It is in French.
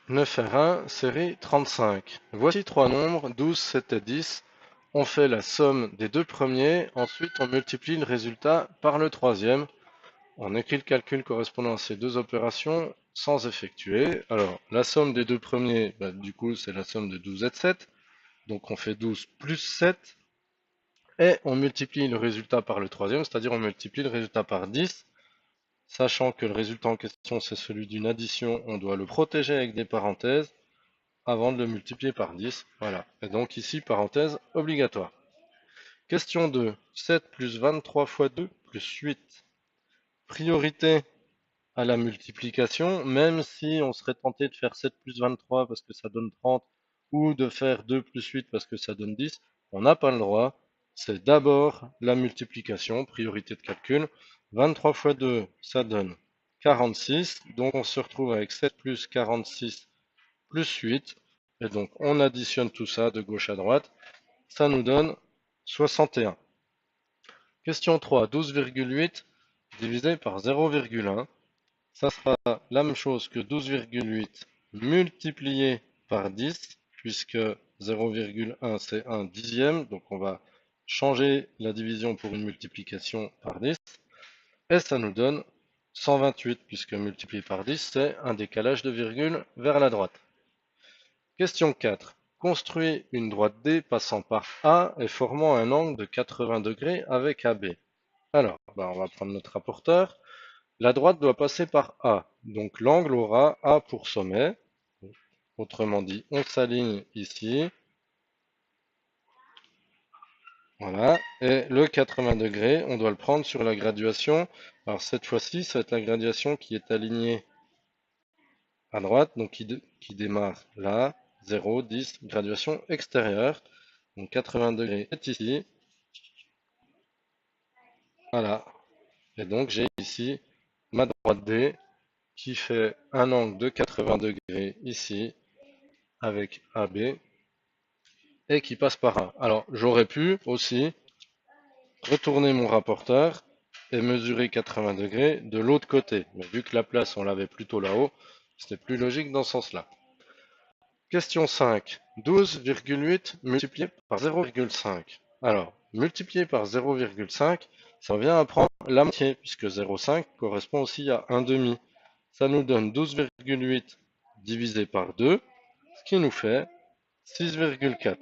9R1, série 35. Voici trois nombres, 12, 7 et 10. On fait la somme des deux premiers, ensuite on multiplie le résultat par le troisième. On écrit le calcul correspondant à ces deux opérations sans effectuer. Alors, la somme des deux premiers, du coup, c'est la somme de 12 et de 7. Donc on fait 12 plus 7. Et on multiplie le résultat par le troisième, c'est-à-dire on multiplie le résultat par 10. Sachant que le résultat en question, c'est celui d'une addition, on doit le protéger avec des parenthèses avant de le multiplier par 10. Voilà. Et donc ici, parenthèse obligatoire. Question 2. 7 plus 23 fois 2 plus 8. Priorité à la multiplication, même si on serait tenté de faire 7 plus 23 parce que ça donne 30, ou de faire 2 plus 8 parce que ça donne 10, on n'a pas le droit. C'est d'abord la multiplication, priorité de calcul. 23 fois 2, ça donne 46. Donc on se retrouve avec 7 plus 46 plus 8. Et donc on additionne tout ça de gauche à droite. Ça nous donne 61. Question 3. 12,8 divisé par 0,1. Ça sera la même chose que 12,8 multiplié par 10, puisque 0,1 c'est un dixième. Donc on va changer la division pour une multiplication par 10. Et ça nous donne 128, puisque multiplié par 10, c'est un décalage de virgule vers la droite. Question 4. Construis une droite D passant par A et formant un angle de 80 degrés avec AB. Alors, on va prendre notre rapporteur. La droite doit passer par A. Donc l'angle aura A pour sommet. Autrement dit, on s'aligne ici. Voilà. Et le 80 degrés, on doit le prendre sur la graduation. Alors cette fois-ci, ça va être la graduation qui est alignée à droite, donc qui démarre là, 0, 10, graduation extérieure. Donc 80 degrés est ici. Voilà. Et donc j'ai ici ma droite D qui fait un angle de 80 degrés ici avec AB et qui passe par A. Alors j'aurais pu aussi retourner mon rapporteur et mesurer 80 degrés de l'autre côté. Mais vu que la place on l'avait plutôt là-haut, c'était plus logique dans ce sens-là. Question 5. 12,8 multiplié par 0,5. Alors, multiplié par 0,5, ça revient à prendre la moitié, puisque 0,5 correspond aussi à 1 demi. Ça nous donne 12,8 divisé par 2, ce qui nous fait 6,4.